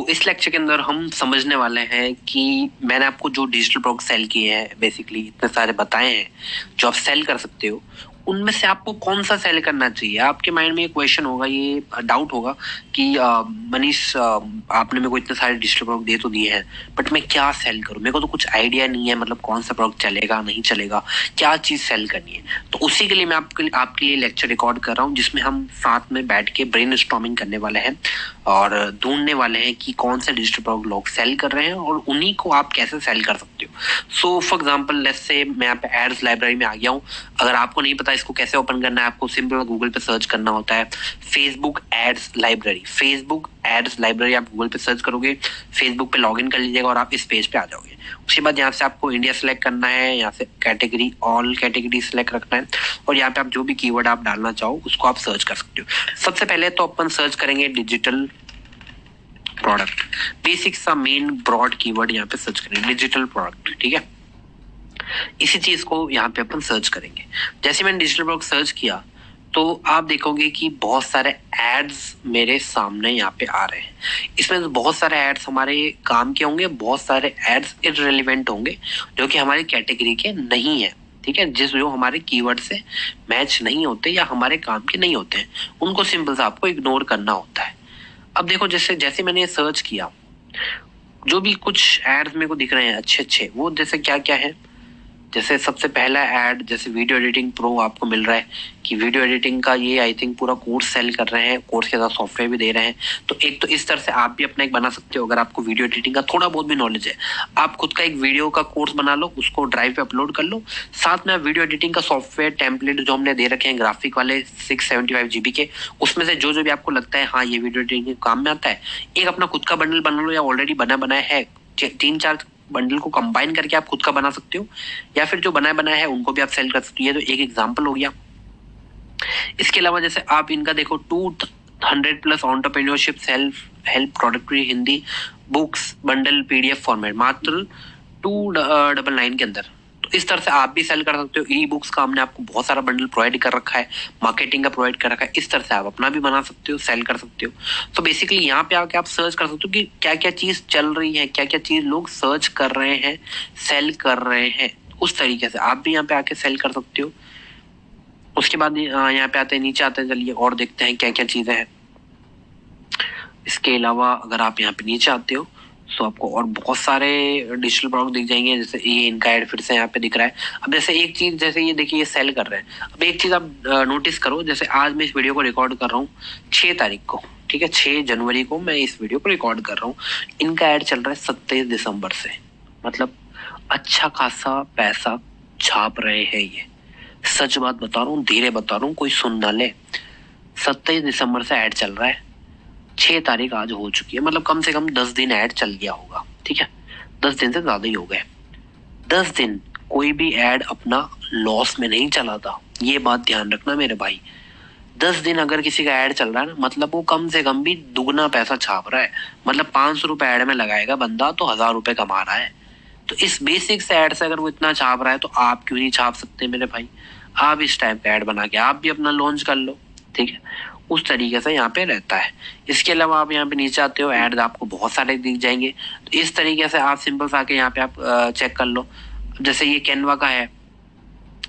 इस लेक्चर के अंदर हम समझने वाले हैं कि मैंने आपको जो डिजिटल प्रोडक्ट सेल किए हैं, बेसिकली इतने सारे बताए हैं जो आप सेल कर सकते हो, उनमें से आपको कौन सा सेल करना चाहिए। आपके माइंड में ये क्वेश्चन होगा, ये डाउट होगा कि मनीष, आपने मेरे को इतने सारे डिजिटल प्रोडक्ट दे तो दिए हैं, बट मैं क्या सेल करूं, मेरे को तो कुछ आइडिया नहीं है, मतलब कौन सा प्रोडक्ट चलेगा नहीं चलेगा, क्या चीज सेल करनी है। तो उसी के लिए मैं आपके लिए लेक्चर रिकॉर्ड कर रहा हूँ, जिसमें हम साथ में बैठ के ब्रेनस्टॉर्मिंग करने वाले हैं और ढूंढने वाले हैं कि कौन सा डिजिटल प्रोडक्ट लोग सेल कर रहे हैं और उन्हीं को आप कैसे सेल कर सकते हो। So for example, let's say मैं यहाँ पे एड्स लाइब्रेरी में आ गया हूँ। अगर आपको नहीं पता इसको कैसे ओपन करना है, आपको सिंपल गूगल पे सर्च करना होता है Facebook ads library. Facebook ads library आप गूगल पे सर्च करोगे, फेसबुक पे लॉगिन कर लीजिएगा और आप इस पेज पे आ जाओगे। उसके बाद यहाँ से आपको इंडिया सेलेक्ट करना है, यहाँ से कैटेगरी ऑल कैटेगरी सेलेक्ट रखना है और यहाँ पे आप जो भी कीवर्ड आप डालना चाहो उसको आप सर्च कर सकते हो। सबसे पहले तो अपन सर्च करेंगे डिजिटल प्रोडक्ट, बेसिक सा मेन ब्रॉड कीवर्ड यहाँ पे सर्च करेंगे डिजिटल प्रोडक्ट, ठीक है। इसी चीज को यहाँ पे अपन सर्च करेंगे। जैसे मैंने डिजिटल प्रोडक्ट सर्च किया तो आप देखोगे कि बहुत सारे एड्स मेरे सामने यहाँ पे आ रहे हैं। इसमें तो बहुत सारे एड्स हमारे काम के होंगे, बहुत सारे एड्स इररिलेवेंट होंगे जो कि हमारी कैटेगरी के नहीं है, ठीक है, जो हमारे कीवर्ड से मैच नहीं होते या हमारे काम के नहीं होते हैं, उनको सिंपल से आपको इग्नोर करना होता है। अब देखो, जैसे जैसे मैंने सर्च किया, जो भी कुछ एड्स मेरे को दिख रहे हैं अच्छे अच्छे, वो जैसे क्या क्या है। जैसे सबसे पहला ऐड, जैसे वीडियो एडिटिंग प्रो आपको मिल रहा है कि वीडियो एडिटिंग का ये आई थिंक पूरा कोर्स सेल कर रहे हैं, कोर्स के साथ सॉफ्टवेयर भी दे रहे हैं। तो एक तो इस तरह से आप भी अपना एक बना सकते हो। अगर आपको वीडियो एडिटिंग का थोड़ा बहुत भी नॉलेज है, आप खुद का एक वीडियो का कोर्स बना लो, उसको ड्राइव पे अपलोड कर लो। साथ में आप वीडियो एडिटिंग का सॉफ्टवेयर टेम्पलेट जो हमने दे रखे हैं ग्राफिक वाले 675 GB के, उसमें से जो भी आपको लगता है हाँ ये वीडियो एडिटिंग के काम में आता है, एक अपना खुद का बंडल बना लो, या ऑलरेडी बना बनाया है 3-4 बंडल को कंबाइन करके आप खुद का बना सकते हो, या फिर जो बनाया बनाया है उनको भी आप सेल कर सकते हो। ये तो एक एग्जांपल हो गया। इसके अलावा जैसे आप इनका देखो, 200+ entrepreneurship self help productivity Hindi books bundle PDF format मात्र 299 के अंदर। तो इस तरह से आप भी सेल कर सकते हो। ई बुक्स का हमने आपको बहुत सारा बंडल प्रोवाइड कर रखा है, मार्केटिंग का प्रोवाइड कर रखा है, इस तरह से आप अपना भी बना सकते हो, सेल कर सकते हो। तो बेसिकली यहाँ पे आके आप सर्च कर सकते हो कि क्या क्या चीज चल रही है, क्या क्या चीज लोग सर्च कर रहे हैं, सेल कर रहे हैं। उस तरीके से आप भी यहाँ पे आके सेल कर सकते हो। उसके बाद यहाँ पे आते हैं, नीचे आते हैं, चलिए और देखते हैं क्या क्या चीजें हैं। इसके अलावा अगर आप यहाँ पे नीचे आते हो तो आपको और बहुत सारे डिजिटल प्रोडक्ट दिख जाएंगे। जैसे ये इनका ऐड फिर से यहाँ पे दिख रहा है। अब जैसे एक चीज, जैसे ये देखिए ये सेल कर रहे हैं। अब एक चीज आप नोटिस करो, जैसे आज मैं इस वीडियो को रिकॉर्ड कर रहा हूँ 6 तारीख को, ठीक है, 6 जनवरी को मैं इस वीडियो को रिकॉर्ड कर रहा हूँ। इनका ऐड चल रहा है 27 दिसंबर से, मतलब अच्छा खासा पैसा छाप रहे हैं ये। सच बात बता रहा हूँ, धीरे बता रहा हूँ, कोई सुन ना ले। 27 दिसंबर से ऐड चल रहा है, 6 तारीख आज हो चुकी है, मतलब कम से कम 10 दिन ऐड चल गया होगा, ठीक है, 10 दिन से ज्यादा ही हो गए। 10 दिन कोई भी ऐड अपना लॉस में नहीं चला था, ये बात ध्यान रखना मेरे भाई। 10 दिन अगर किसी का ऐड चल रहा है ना, मतलब वो कम से कम भी दुगना पैसा छाप रहा है। मतलब 500 रुपए ऐड में लगाएगा बंदा तो 1000 रुपए कमा रहा है। तो इस बेसिक से ऐड से अगर वो इतना छाप रहा है तो आप क्यों नहीं छाप सकते मेरे भाई। आप इस टाइप का ऐड बना के आप भी अपना लॉन्च कर लो, ठीक है। उस तरीके से यहाँ पे रहता है। इसके अलावा आप यहाँ पे नीचे आते हो, ऐड आपको बहुत सारे दिख जाएंगे। तो इस तरीके से आप सिंपल से आके यहाँ पे आप चेक कर लो। जैसे ये कैनवा का है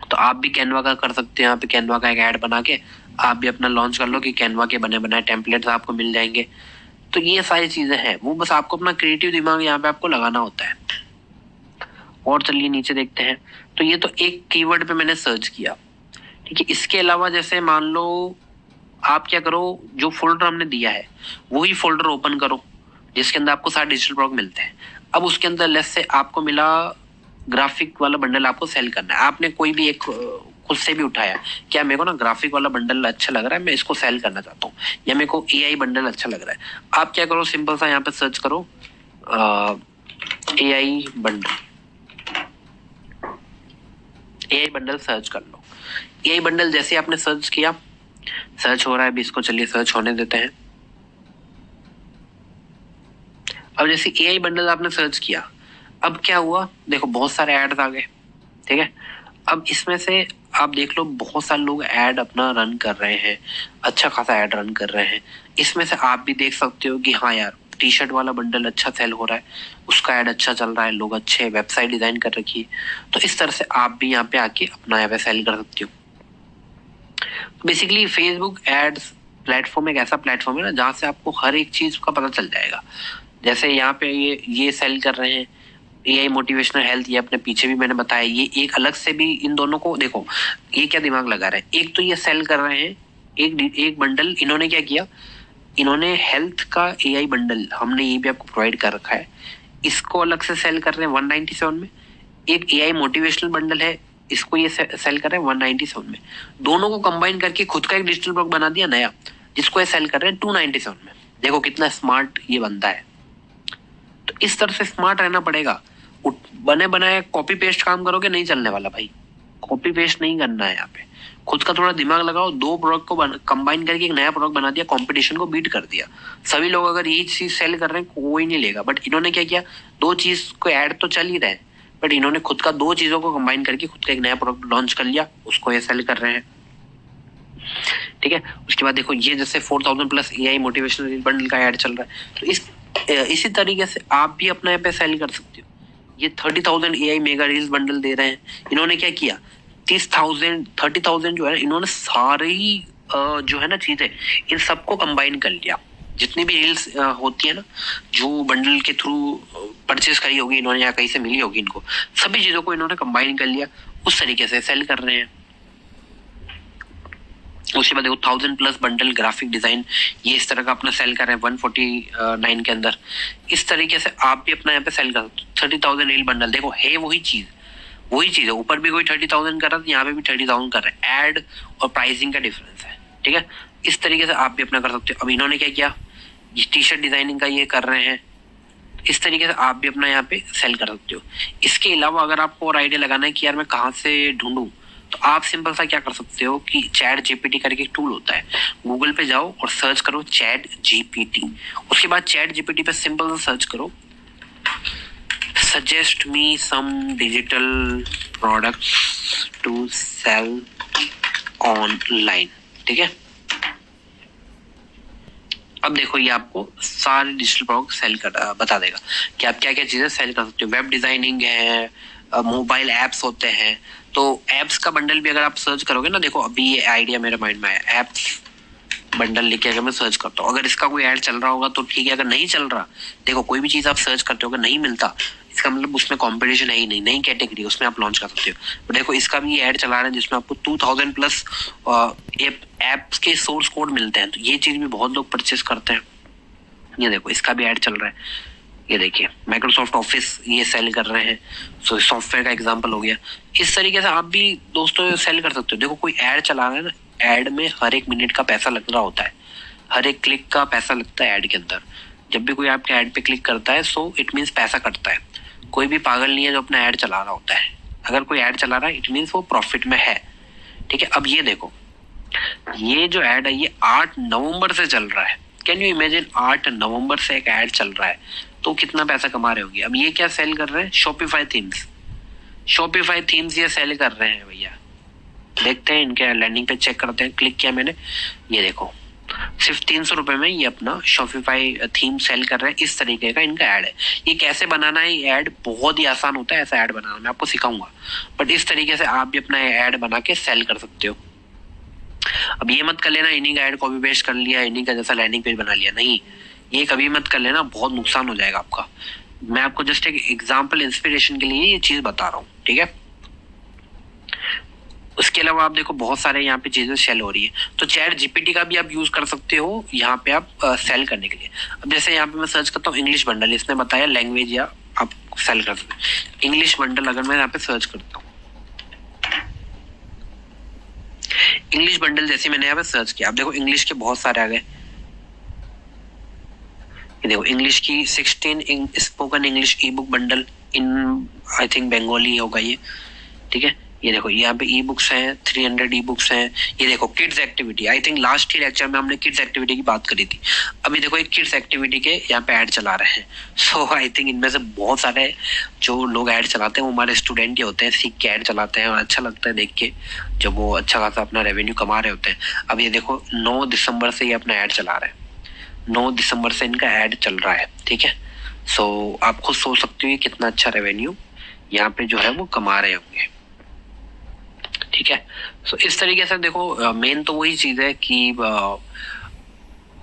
तो आप भी कैनवा का कर सकते हो। यहाँ पे कैनवा का एक ऐड बना के आप भी अपना लॉन्च कर लो कि कैनवा के बने बनाए टेम्पलेट्स आपको मिल जाएंगे। तो ये सारी चीजें हैं, वो बस आपको अपना क्रिएटिव दिमाग यहाँ पे आपको लगाना होता है। और चलिए नीचे देखते हैं। तो ये तो एक कीवर्ड पे मैंने सर्च किया, ठीक है। इसके अलावा जैसे मान लो आप क्या करो, जो फोल्डर हमने दिया है वही फोल्डर ओपन करो जिसके अंदर आपको सारे डिजिटल प्रोडक्ट मिलते हैं। अब उसके अंदर लेस से आपको मिला ग्राफिक वाला बंडल, आपको सेल करना है। आपने कोई भी एक खुद से भी उठाया, क्या मेरे को ना ग्राफिक वाला बंडल अच्छा लग रहा है, मैं इसको सेल करना चाहता हूँ, या मेरे को AI बंडल अच्छा लग रहा है। आप क्या करो, सिंपल सा यहाँ पे सर्च करो AI बंडल सर्च कर लो। AI बंडल जैसे आपने सर्च किया, सर्च हो रहा है अभी, इसको चलिए सर्च होने देते हैं। अब जैसे AI बंडल आपने सर्च किया, अब क्या हुआ, देखो बहुत सारे ऐड्स आ गए, ठीक है। अब इसमें से आप देख लो बहुत सारे लोग ऐड अपना रन कर रहे हैं, अच्छा खासा ऐड रन कर रहे हैं। इसमें से आप भी देख सकते हो कि हाँ यार टी शर्ट वाला बंडल अच्छा सेल हो रहा है, उसका ऐड अच्छा चल रहा है, लोग अच्छे वेबसाइट डिजाइन कर रखी है, तो इस तरह से आप भी यहाँ पे आके अपना यहाँ पे सेल कर सकते हो। बेसिकली फेसबुक एड्स प्लेटफॉर्म एक ऐसा प्लेटफॉर्म है ना जहाँ से आपको हर एक चीज का पता चल जाएगा। जैसे यहाँ पे ये सेल कर रहे हैं एआई मोटिवेशनल हेल्थ, ये अपने पीछे भी मैंने बताया, ये एक अलग से भी इन दोनों को देखो ये क्या दिमाग लगा रहे हैं। एक तो ये सेल कर रहे हैं एक बंडल, इन्होंने क्या किया, इन्होंने हेल्थ का एआई बंडल हमने ये भी आपको प्रोवाइड कर रखा है, इसको अलग से सेल कर रहे हैं 197 में। एक एआई मोटिवेशनल बंडल है, इसको ये सेल कर रहे हैं 197 में। दोनों को कंबाइन करके खुद का एक डिजिटल ब्लॉग बना दिया नया, जिसको ये सेल कर रहे हैं 297 में। देखो कितना स्मार्ट ये बनता है। तो इस तरह से स्मार्ट रहना पड़ेगा। बने बनाए कॉपी पेस्ट काम करोगे नहीं चलने वाला भाई, कॉपी पेस्ट नहीं करना है यहाँ पे। खुद का थोड़ा दिमाग लगाओ, दो प्रोडक्ट को कंबाइन करके एक नया प्रोडक्ट बना दिया, कंपटीशन को बीट कर दिया। सभी लोग अगर यही चीज सेल कर रहे हैं कोई नहीं लेगा, बट इन्होंने क्या किया, दो चीज को ऐड तो चल ही रहे हैं, बट इन्होंने खुद का दो चीजों को कंबाइन करके खुद का एक नया प्रोडक्ट लॉन्च कर लिया, उसको ये सेल कर रहे हैं। ठीक है, उसके बाद देखो ये जैसे 4000 प्लस एआई मोटिवेशनल बंडल का ऐड चल रहा है, तो इसी तरीके से आप भी अपना पे सेल कर सकते हो। ये 30,000 एआई मेगा रील्स बंडल दे रहे हैं। इन्होंने क्या किया, 30,000 जो है इन्होंने सारी जो है ना चीजें इन सबको कंबाइन कर लिया। जितनी भी रील्स होती है ना जो बंडल के थ्रू परचेज करी होगी इन्होंने या कहीं से मिली होगी इनको, सभी चीजों को इन्होंने कंबाइन कर लिया, उस तरीके से सेल कर रहे हैं। उसके बाद देखो 1000 प्लस बंडल ग्राफिक डिजाइन, ये इस तरह का अपना सेल कर रहे हैं 149 के अंदर। इस तरीके से आप भी अपना यहाँ पे सेल कर 30,000 रील बंडल। देखो है वही चीज है, ऊपर भी कोई 30,000 कर रहा था, यहाँ पे भी 30,000 कर रहे हैं। एड और प्राइसिंग का डिफरेंस है, ठीक है। इस तरीके से आप भी अपना कर सकते हो। अब इन्होंने क्या किया, टी शर्ट डिजाइनिंग का ये कर रहे हैं, इस तरीके से आप भी अपना यहाँ पे सेल कर सकते हो। इसके अलावा अगर आपको और आइडिया लगाना है कि यार मैं कहाँ से ढूंढूं, तो आप सिंपल सा क्या कर सकते हो कि चैट जीपीटी करके एक टूल होता है, गूगल पे जाओ और सर्च करो चैट जीपीटी। उसके बाद चैट जीपीटी पे सिंपल सा सर्च करो suggest me some digital products to sell online, ठीक है। अब देखो ये आपको सारे डिजिटल प्रोडक्ट सेल कर बता देगा कि आप क्या क्या चीजें सेल कर सकते हो। वेब डिजाइनिंग है, मोबाइल एप्स होते हैं, तो एप्स का बंडल भी अगर आप सर्च करोगे ना, देखो अभी ये आइडिया मेरे माइंड में आया, एप्स बंडल लिख के अगर मैं सर्च करता हूँ, अगर इसका कोई ऐड चल रहा होगा तो ठीक है, अगर नहीं चल रहा, देखो कोई भी चीज आप सर्च करते हो अगर नहीं मिलता, इसका मतलब उसमें कंपटीशन है ही नहीं, नई कैटेगरी उसमें आप लॉन्च कर सकते हो। तो देखो इसका भी ऐड चला रहे हैं जिसमें आपको 2000 प्लस एप्स के सोर्स कोड मिलते हैं, तो ये चीज भी बहुत लोग परचेस करते हैं। ये देखो इसका भी ऐड चल रहा है, ये देखिए माइक्रोसॉफ्ट ऑफिस ये सेल कर रहे हैं, सो सॉफ्टवेयर का एग्जांपल हो गया। इस तरीके से आप भी दोस्तों सेल कर सकते हो। देखो कोई ऐड चला रहा है ना, ऐड में हर एक मिनट का पैसा लग रहा होता है, हर एक क्लिक का पैसा लगता है ऐड के अंदर। जब भी कोई आपके ऐड पे क्लिक करता है सो इट मीन्स पैसा कटता है। कोई भी पागल नहीं है जो अपना ऐड चला रहा होता है, अगर कोई ऐड चला रहा है इट मीन्स वो प्रॉफिट में है, ठीक है। अब ये देखो ये जो ऐड है ये 8 नवंबर से चल रहा है, कैन यू इमेजिन 8 नवंबर से एक ऐड चल रहा है, तो कितना पैसा कमा रहे होंगे। अब ये क्या सेल कर रहे हैं, शॉपिफाई थीम्स ये सेल कर रहे हैं भैया। देखते हैं इनके लैंडिंग पे, चेक करते हैं, क्लिक किया मैंने, ये देखो सिर्फ 300 रुपए में ये अपना शॉपिफाई थीम सेल कर रहे हैं। इस तरीके का इनका ऐड है। ये कैसे बनाना है, ये ऐड बहुत ही आसान होता है, ऐसा ऐड बनाना मैं आपको सिखाऊंगा, बट इस तरीके से आप भी अपना ऐड बना के सेल कर सकते हो। अब ये मत कर लेना इन्हीं का ऐड कॉपी पेस्ट कर लिया, इन्हीं का जैसा लैंडिंग पेज बना लिया, नहीं, ये कभी मत कर लेना, बहुत नुकसान हो जाएगा आपका। मैं आपको जस्ट एक एग्जाम्पल इंस्पिरेशन के लिए ये चीज बता रहा हूँ, ठीक है। उसके अलावा आप देखो बहुत सारे यहाँ पे चीजें सेल हो रही है, तो चैट जीपीटी का भी आप यूज कर सकते हो यहाँ पे आप सेल करने के लिए। अब जैसे यहाँ पे मैं सर्च करता हूँ इंग्लिश बंडल, इसने बताया लैंग्वेज या आप सेल कर सकते हो। इंग्लिश बंडल अगर मैं यहाँ पे सर्च करता हूँ, इंग्लिश बंडल जैसे मैंने यहाँ पे सर्च किया, अब देखो इंग्लिश के बहुत सारे आ गए। देखो इंग्लिश की 16 spoken English E book bundle in I think Bengali होगा ये, ठीक है। ये देखो यहाँ पे ई बुक्स हैं, 300 ई बुक्स हैं। ये देखो kids activity, I think last he lecture में हमने किड्स एक्टिविटी की बात करी थी। अभी देखो एक किड्स एक्टिविटी के यहाँ पे ऐड चला रहे हैं। सो आई थिंक इनमें से बहुत सारे जो लोग ऐड चलाते हैं वो हमारे स्टूडेंट ही होते हैं, सीख के ऐड चलाते हैं और अच्छा लगता है देख के जब वो अच्छा खासा अपना रेवेन्यू कमा रहे होते हैं। अब ये देखो 9 दिसंबर से ये अपना ऐड चला रहे हैं, 9 दिसंबर से इनका ऐड चल रहा है, ठीक है। सो आप खुद सोच सकते हो ये कितना अच्छा रेवेन्यू यहाँ पे जो है वो कमा रहे होंगे, ठीक है। सो इस तरीके से देखो, मेन तो वही चीज है कि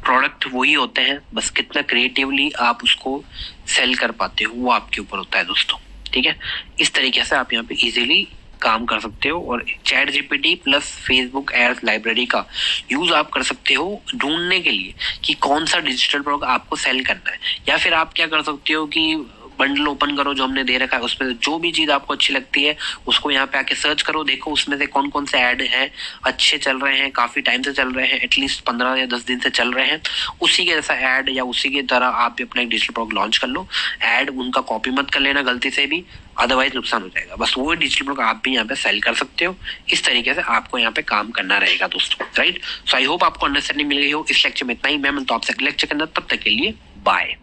प्रोडक्ट वही होते हैं, बस कितना क्रिएटिवली आप उसको सेल कर पाते हो वो आपके ऊपर होता है दोस्तों, ठीक है। इस तरीके से आप यहाँ पे इजीली काम कर सकते हो और chat GPT plus Facebook ads library का यूज आप कर सकते हो ढूंढने के लिए कि कौन सा डिजिटल प्रोडक्ट आपको सेल करना है। या फिर आप क्या कर सकते हो कि बंडल ओपन करो जो हमने दे रखा है, उसमें जो भी चीज आपको अच्छी लगती है उसको यहाँ पे आके सर्च करो, देखो उसमें से कौन कौन से ऐड हैं अच्छे चल रहे हैं, काफी टाइम से चल रहे हैं, एटलीस्ट 15 या 10 दिन से चल रहे हैं, उसी के जैसा ऐड या उसी की तरह आप भी अपना एक डिजिटल प्रोडक्ट लॉन्च कर लो। ऐड उनका कॉपी मत कर लेना गलती से भी, अदरवाइज नुकसान हो जाएगा। बस वो डिजिटल प्रोडक्ट आप भी यहाँ पे सेल कर सकते हो। इस तरीके से आपको यहाँ पे काम करना रहेगा दोस्तों, राइट। सो आई होप आपको अंडरस्टैंडिंग मिल गई हो। इस लेक्चर में इतना ही, मैं मिलता हूं आपसे अगले लेक्चर के अंदर, तब तक के लिए बाय।